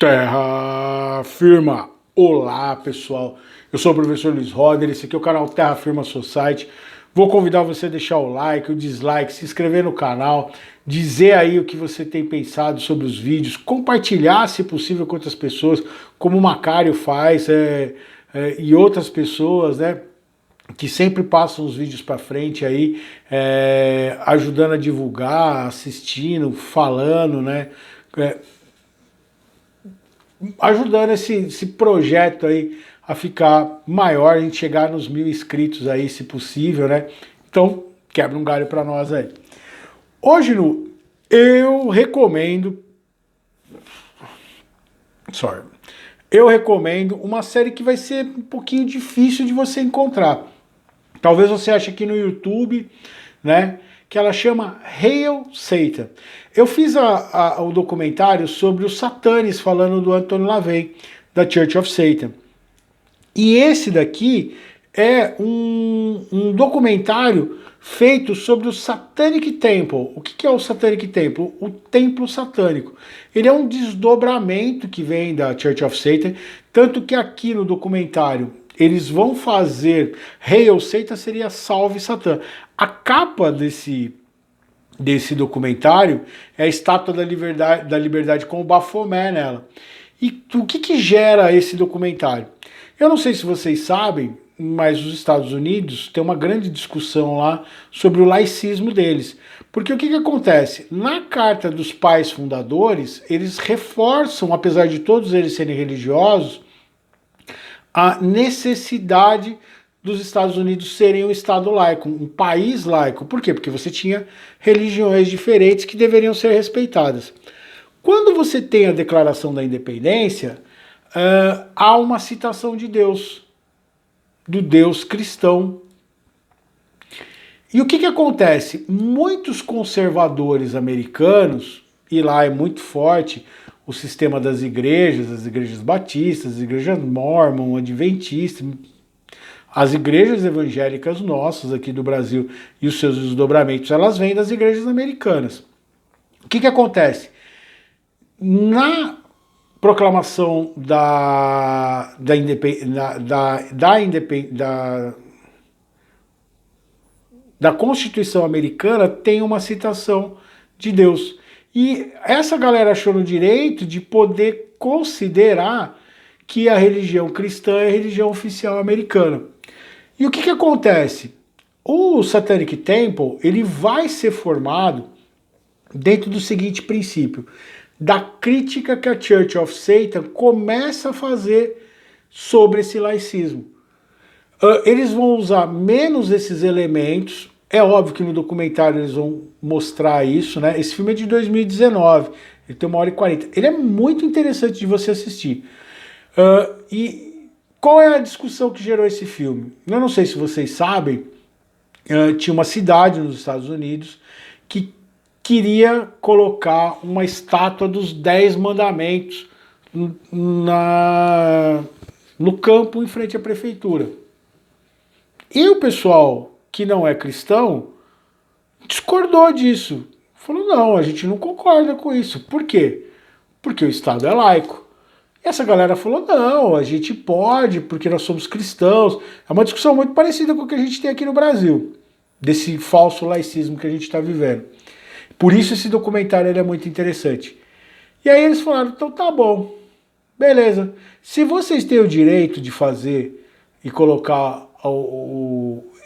Terra Firma! Olá pessoal, eu sou o professor Luiz Roder, esse aqui é o canal Terra Firma Society. Vou convidar você a deixar o like, o dislike, se inscrever no canal, dizer aí o que você tem pensado sobre os vídeos, compartilhar se possível com outras pessoas, como o Macário faz e outras pessoas, né? Que sempre passam os vídeos para frente aí, ajudando a divulgar, assistindo, falando, né? Ajudando esse projeto aí a ficar maior, a gente chegar nos 1000 inscritos aí, se possível, né? Então, quebra um galho para nós aí. Hoje eu recomendo uma série que vai ser um pouquinho difícil de você encontrar. Talvez você ache aqui no YouTube, né? Que ela chama Hail Satan. Eu fiz o documentário sobre os satanes, falando do Anthony LaVey, da Church of Satan. E esse daqui é um documentário feito sobre o Satanic Temple. O que é o Satanic Temple? O templo satânico. Ele é um desdobramento que vem da Church of Satan, tanto que aqui no documentário eles vão fazer Hail Satan seria Salve Satã. A capa desse documentário é a Estátua da Liberdade com o Bafomé nela. E o que gera esse documentário? Eu não sei se vocês sabem, mas os Estados Unidos tem uma grande discussão lá sobre o laicismo deles. Porque o que acontece? Na Carta dos Pais Fundadores, eles reforçam, apesar de todos eles serem religiosos, a necessidade dos Estados Unidos serem um Estado laico, um país laico. Por quê? Porque você tinha religiões diferentes que deveriam ser respeitadas. Quando você tem a Declaração da Independência, há uma citação de Deus, do Deus cristão. E o que acontece? Muitos conservadores americanos, e lá é muito forte o sistema das igrejas, as igrejas batistas, as igrejas mormon, adventistas, as igrejas evangélicas nossas aqui do Brasil e os seus desdobramentos, elas vêm das igrejas americanas. O que acontece? Na proclamação da Constituição americana tem uma citação de Deus. E essa galera achou no direito de poder considerar que a religião cristã é a religião oficial americana. E o que acontece? O Satanic Temple ele vai ser formado dentro do seguinte princípio, da crítica que a Church of Satan começa a fazer sobre esse laicismo. Eles vão usar menos esses elementos. É óbvio que no documentário eles vão mostrar isso, né? Esse filme é de 2019, ele tem 1h40. Ele é muito interessante de você assistir. E qual é a discussão que gerou esse filme? Eu não sei se vocês sabem, tinha uma cidade nos Estados Unidos que queria colocar uma estátua dos 10 mandamentos no campo em frente à prefeitura. E o pessoal que não é cristão discordou disso. Falou, não, a gente não concorda com isso. Por quê? Porque o Estado é laico. E essa galera falou, não, a gente pode, porque nós somos cristãos. É uma discussão muito parecida com o que a gente tem aqui no Brasil, desse falso laicismo que a gente está vivendo. Por isso esse documentário ele é muito interessante. E aí eles falaram, então tá bom, beleza. Se vocês têm o direito de fazer e colocar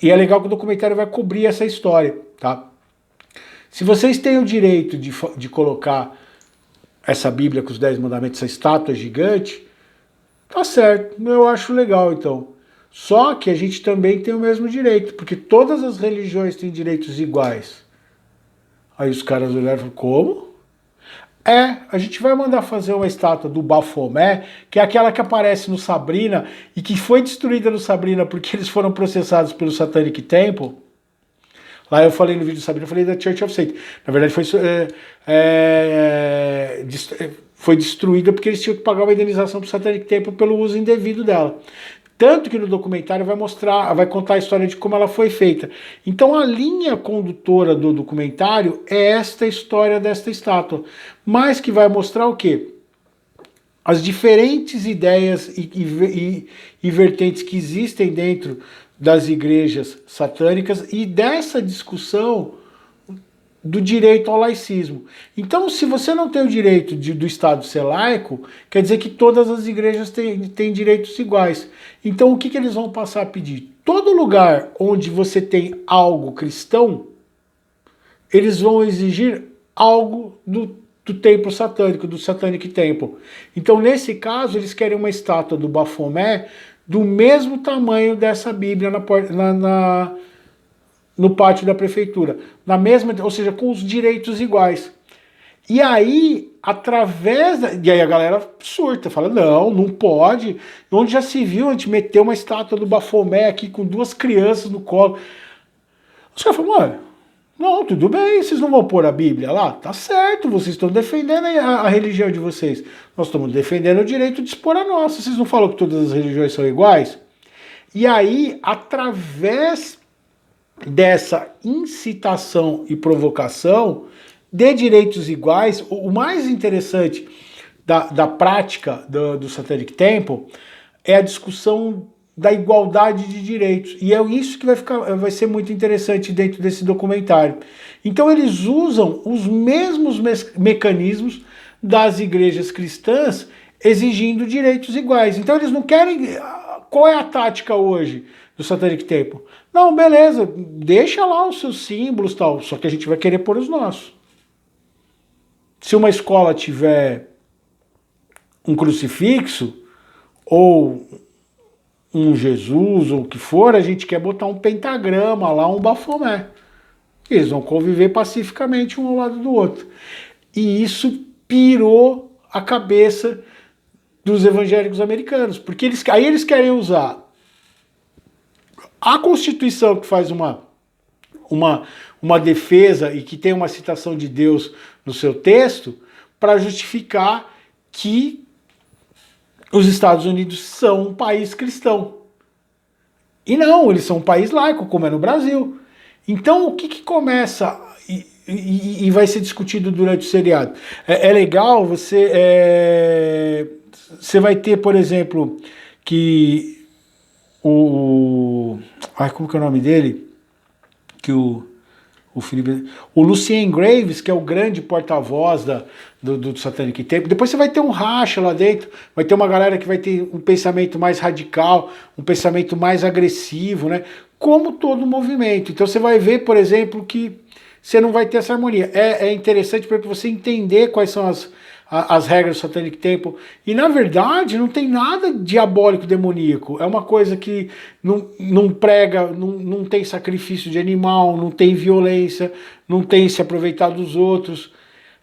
e é legal que o documentário vai cobrir essa história, tá? Se vocês têm o direito de colocar essa Bíblia com os 10 mandamentos, essa estátua gigante, tá certo, eu acho legal então. Só que a gente também tem o mesmo direito, porque todas as religiões têm direitos iguais. Aí os caras olharam e falaram, como? A gente vai mandar fazer uma estátua do Bafomé, que é aquela que aparece no Sabrina e que foi destruída no Sabrina porque eles foram processados pelo Satanic Temple. Lá eu falei no vídeo do Sabrina, eu falei da Church of Satan. Na verdade foi destruída porque eles tinham que pagar uma indenização para o Satanic Temple pelo uso indevido dela. Tanto que no documentário vai contar a história de como ela foi feita. Então a linha condutora do documentário é esta história desta estátua. Mas que vai mostrar o quê? as diferentes ideias e vertentes que existem dentro das igrejas satânicas e dessa discussão do direito ao laicismo. Então, se você não tem o direito do Estado ser laico, quer dizer que todas as igrejas têm direitos iguais. Então, o que eles vão passar a pedir? Todo lugar onde você tem algo cristão, eles vão exigir algo do templo satânico, do Satanic Temple. Então, nesse caso, eles querem uma estátua do Baphomet do mesmo tamanho dessa Bíblia no pátio da prefeitura. Na mesma, ou seja, com os direitos iguais. E aí, e aí a galera surta, fala, não pode. Onde já se viu a gente meter uma estátua do Baphomet aqui com 2 crianças no colo? Os caras falam, olha, não, tudo bem, vocês não vão pôr a Bíblia lá? Tá certo, vocês estão defendendo a religião de vocês. Nós estamos defendendo o direito de expor a nossa. Vocês não falam que todas as religiões são iguais? E aí, através dessa incitação e provocação de direitos iguais, o mais interessante da prática do Satanic Temple é a discussão da igualdade de direitos. E é isso que vai ser muito interessante dentro desse documentário. Então eles usam os mesmos mecanismos das igrejas cristãs exigindo direitos iguais. Então eles não querem... Qual é a tática hoje do Satanic Temple? Não, beleza, deixa lá os seus símbolos e tal, só que a gente vai querer pôr os nossos. Se uma escola tiver um crucifixo, ou um Jesus, ou o que for, a gente quer botar um pentagrama lá, um Baphomet. Eles vão conviver pacificamente um ao lado do outro. E isso pirou a cabeça dos evangélicos americanos, porque aí eles querem usar a Constituição, que faz uma defesa e que tem uma citação de Deus no seu texto, para justificar que os Estados Unidos são um país cristão. E não, eles são um país laico, como é no Brasil. Então, o que começa e vai ser discutido durante o seriado? É legal, você vai ter, por exemplo, que como que é o nome dele? Que o Lucien Graves, que é o grande porta-voz do Satanic Temple. Depois você vai ter um racha lá dentro, vai ter uma galera que vai ter um pensamento mais radical, um pensamento mais agressivo, né? Como todo movimento. Então você vai ver, por exemplo, que você não vai ter essa harmonia. É interessante para você entender quais são as regras do Satanic Temple. E na verdade não tem nada diabólico, demoníaco. É uma coisa que não prega, não tem sacrifício de animal, não tem violência, não tem se aproveitar dos outros.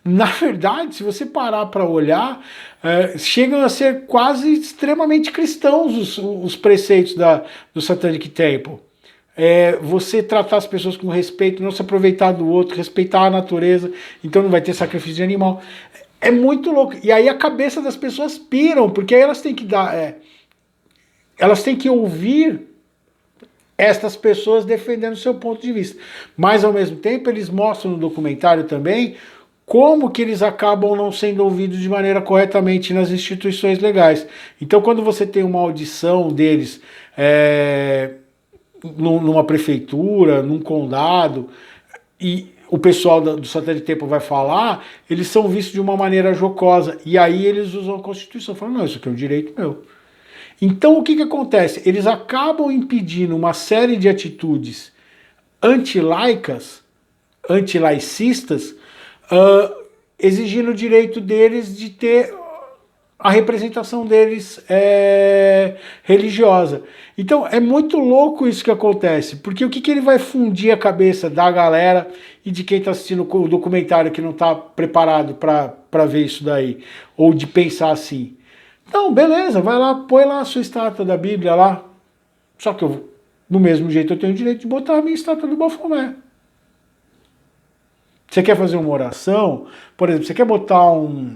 Na verdade, se você parar para olhar, chegam a ser quase extremamente cristãos os preceitos do Satanic Temple. Você tratar as pessoas com respeito, não se aproveitar do outro, respeitar a natureza, então não vai ter sacrifício de animal. É muito louco. E aí a cabeça das pessoas piram, porque aí elas têm que elas têm que ouvir estas pessoas defendendo o seu ponto de vista. Mas ao mesmo tempo eles mostram no documentário também como que eles acabam não sendo ouvidos de maneira corretamente nas instituições legais. Então quando você tem uma audição deles numa prefeitura, num condado, e o pessoal do Satanic Temple vai falar, eles são vistos de uma maneira jocosa, e aí eles usam a Constituição, falam, não, isso aqui é um direito meu. Então o que acontece? Eles acabam impedindo uma série de atitudes antilaicas, antilaicistas, exigindo o direito deles de ter a representação deles religiosa. Então é muito louco isso que acontece, porque o que ele vai fundir a cabeça da galera e de quem está assistindo o documentário que não está preparado para ver isso daí, ou de pensar assim. Então, beleza, vai lá, põe lá a sua estátua da Bíblia lá, só que do mesmo jeito eu tenho o direito de botar a minha estátua do Baphomet. Você quer fazer uma oração, por exemplo, você quer botar um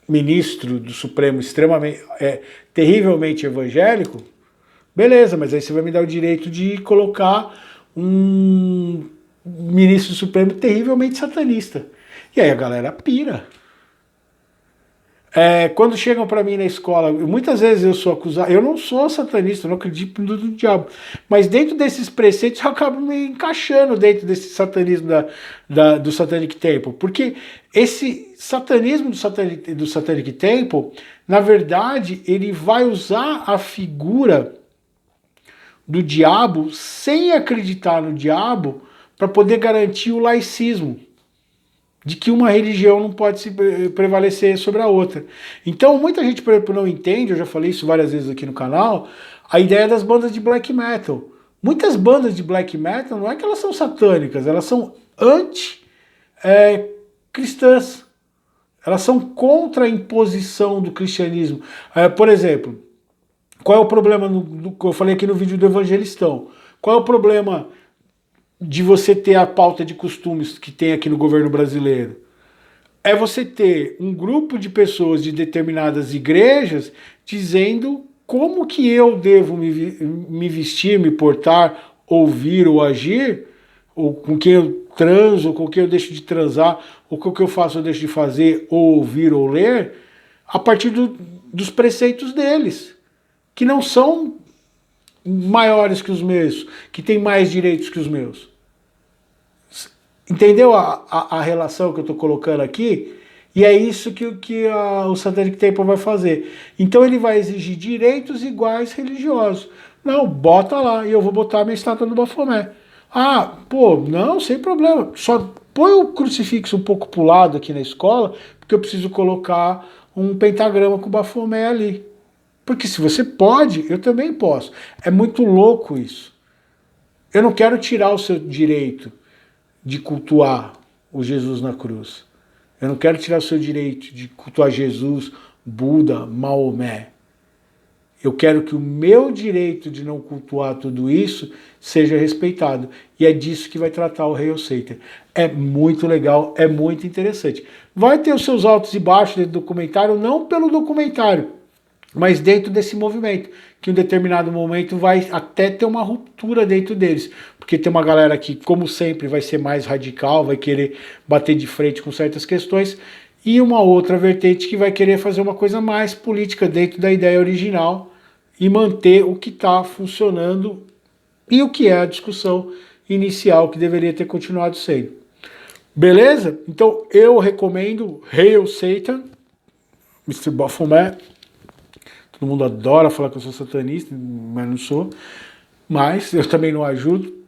ministro do Supremo extremamente, terrivelmente evangélico, beleza, mas aí você vai me dar o direito de colocar um ministro do Supremo terrivelmente satanista. E aí a galera pira. Quando chegam para mim na escola, muitas vezes eu sou acusado, eu não sou satanista, eu não acredito no diabo, mas dentro desses preceitos eu acabo me encaixando dentro desse satanismo do Satanic Temple, porque esse satanismo do Satanic Temple, na verdade, ele vai usar a figura do diabo sem acreditar no diabo para poder garantir o laicismo, de que uma religião não pode se prevalecer sobre a outra. Então, muita gente, por exemplo, não entende, eu já falei isso várias vezes aqui no canal, a ideia das bandas de black metal. Muitas bandas de black metal não é que elas são satânicas, elas são anti-cristãs. Elas são contra a imposição do cristianismo. Por exemplo, qual é o problema, que eu falei aqui no vídeo do Evangelistão? Qual é o problema de você ter a pauta de costumes que tem aqui no governo brasileiro? É você ter um grupo de pessoas de determinadas igrejas dizendo como que eu devo me vestir, me portar, ouvir ou agir, ou com quem eu transo, ou com quem eu deixo de transar, ou com o que eu faço ou deixo de fazer, ou ouvir ou ler, a partir dos preceitos deles, que não são maiores que os meus, que têm mais direitos que os meus. Entendeu a relação que eu estou colocando aqui? E é isso que o Satanic Temple vai fazer. Então ele vai exigir direitos iguais religiosos. Não, bota lá, e eu vou botar a minha estátua do Bafomé. Ah, pô, não, sem problema. Só põe o crucifixo um pouco pro lado aqui na escola, porque eu preciso colocar um pentagrama com o Bafomé ali. Porque se você pode, eu também posso. É muito louco isso. Eu não quero tirar o seu direito de cultuar o Jesus na cruz. Eu não quero tirar o seu direito de cultuar Jesus, Buda, Maomé. Eu quero que o meu direito de não cultuar tudo isso seja respeitado. E é disso que vai tratar o Hail Satan. É muito legal, é muito interessante. Vai ter os seus altos e baixos dentro do documentário, não pelo documentário, mas dentro desse movimento, que em um determinado momento vai até ter uma ruptura dentro deles, porque tem uma galera que, como sempre, vai ser mais radical, vai querer bater de frente com certas questões, e uma outra vertente que vai querer fazer uma coisa mais política dentro da ideia original e manter o que está funcionando e o que é a discussão inicial que deveria ter continuado sendo. Beleza? Então eu recomendo Hail Satan, Mr. Baphomet. Todo mundo adora falar que eu sou satanista, mas não sou. Mas eu também não ajudo.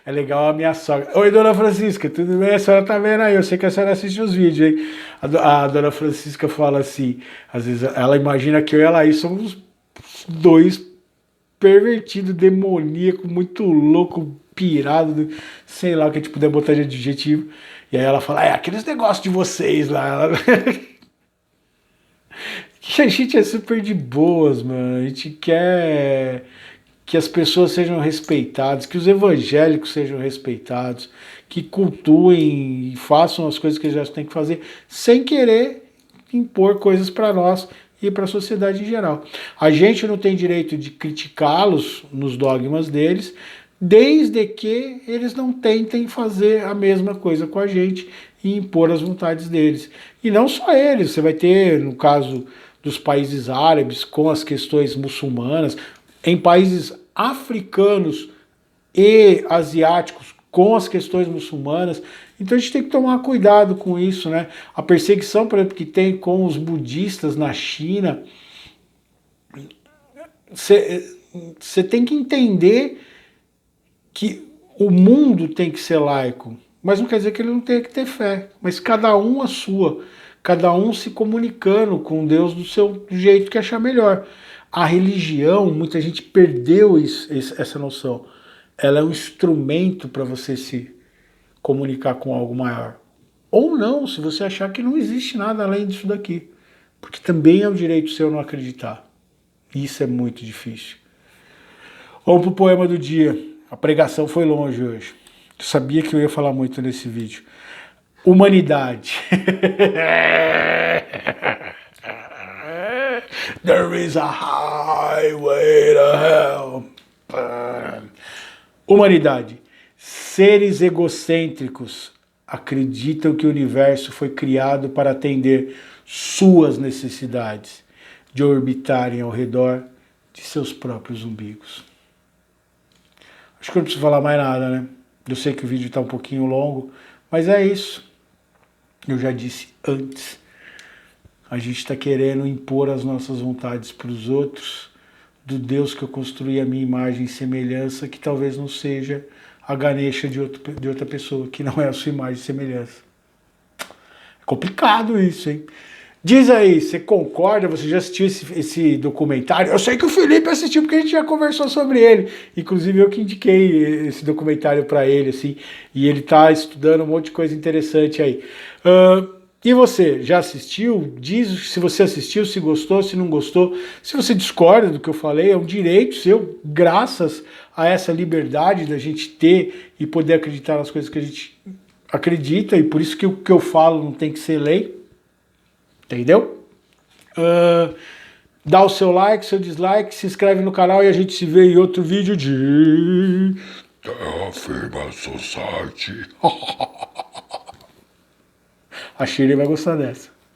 É legal a minha sogra. Oi, dona Francisca, tudo bem? A senhora tá vendo aí? Eu sei que a senhora assiste os vídeos, hein? A dona Francisca fala assim, às vezes ela imagina que eu e ela aí somos dois pervertidos, demoníacos, muito louco, pirado, sei lá o que a gente puder botar de adjetivo. E aí ela fala, aqueles negócios de vocês lá. Que a gente é super de boas, mano. A gente quer que as pessoas sejam respeitadas, que os evangélicos sejam respeitados, que cultuem e façam as coisas que eles já têm que fazer, sem querer impor coisas para nós e para a sociedade em geral. A gente não tem direito de criticá-los nos dogmas deles, desde que eles não tentem fazer a mesma coisa com a gente e impor as vontades deles. E não só eles, você vai ter, no caso dos países árabes, com as questões muçulmanas, em países africanos e asiáticos, com as questões muçulmanas. Então a gente tem que tomar cuidado com isso, né? A perseguição, por exemplo, que tem com os budistas na China, você tem que entender que o mundo tem que ser laico, mas não quer dizer que ele não tenha que ter fé, mas cada um a sua, cada um se comunicando com Deus do seu jeito que achar melhor. A religião, muita gente perdeu essa noção. Ela é um instrumento para você se comunicar com algo maior. Ou não, se você achar que não existe nada além disso daqui. Porque também é o direito seu não acreditar. Isso é muito difícil. Vamos pro poema do dia. A pregação foi longe hoje. Eu sabia que eu ia falar muito nesse vídeo. Humanidade. There is a highway to hell. Humanidade. Seres egocêntricos, acreditam que o universo foi criado para atender suas necessidades de orbitarem ao redor de seus próprios umbigos. Acho que eu não preciso falar mais nada, né? Eu sei que o vídeo está um pouquinho longo, mas é isso. Eu já disse antes. A gente está querendo impor as nossas vontades para os outros, do Deus que eu construí a minha imagem e semelhança, que talvez não seja a Ganesha de outra pessoa, que não é a sua imagem e semelhança. É complicado isso, hein? Diz aí, você concorda? Você já assistiu esse documentário? Eu sei que o Felipe assistiu porque a gente já conversou sobre ele. Inclusive eu que indiquei esse documentário para ele, assim, e ele tá estudando um monte de coisa interessante aí. E você, já assistiu? Diz se você assistiu, se gostou, se não gostou. Se você discorda do que eu falei, é um direito seu, graças a essa liberdade da gente ter e poder acreditar nas coisas que a gente acredita, e por isso que o que eu falo não tem que ser lei. Entendeu? Dá o seu like, seu dislike, se inscreve no canal e a gente se vê em outro vídeo de Terra Firma Society. A Shirley vai gostar dessa.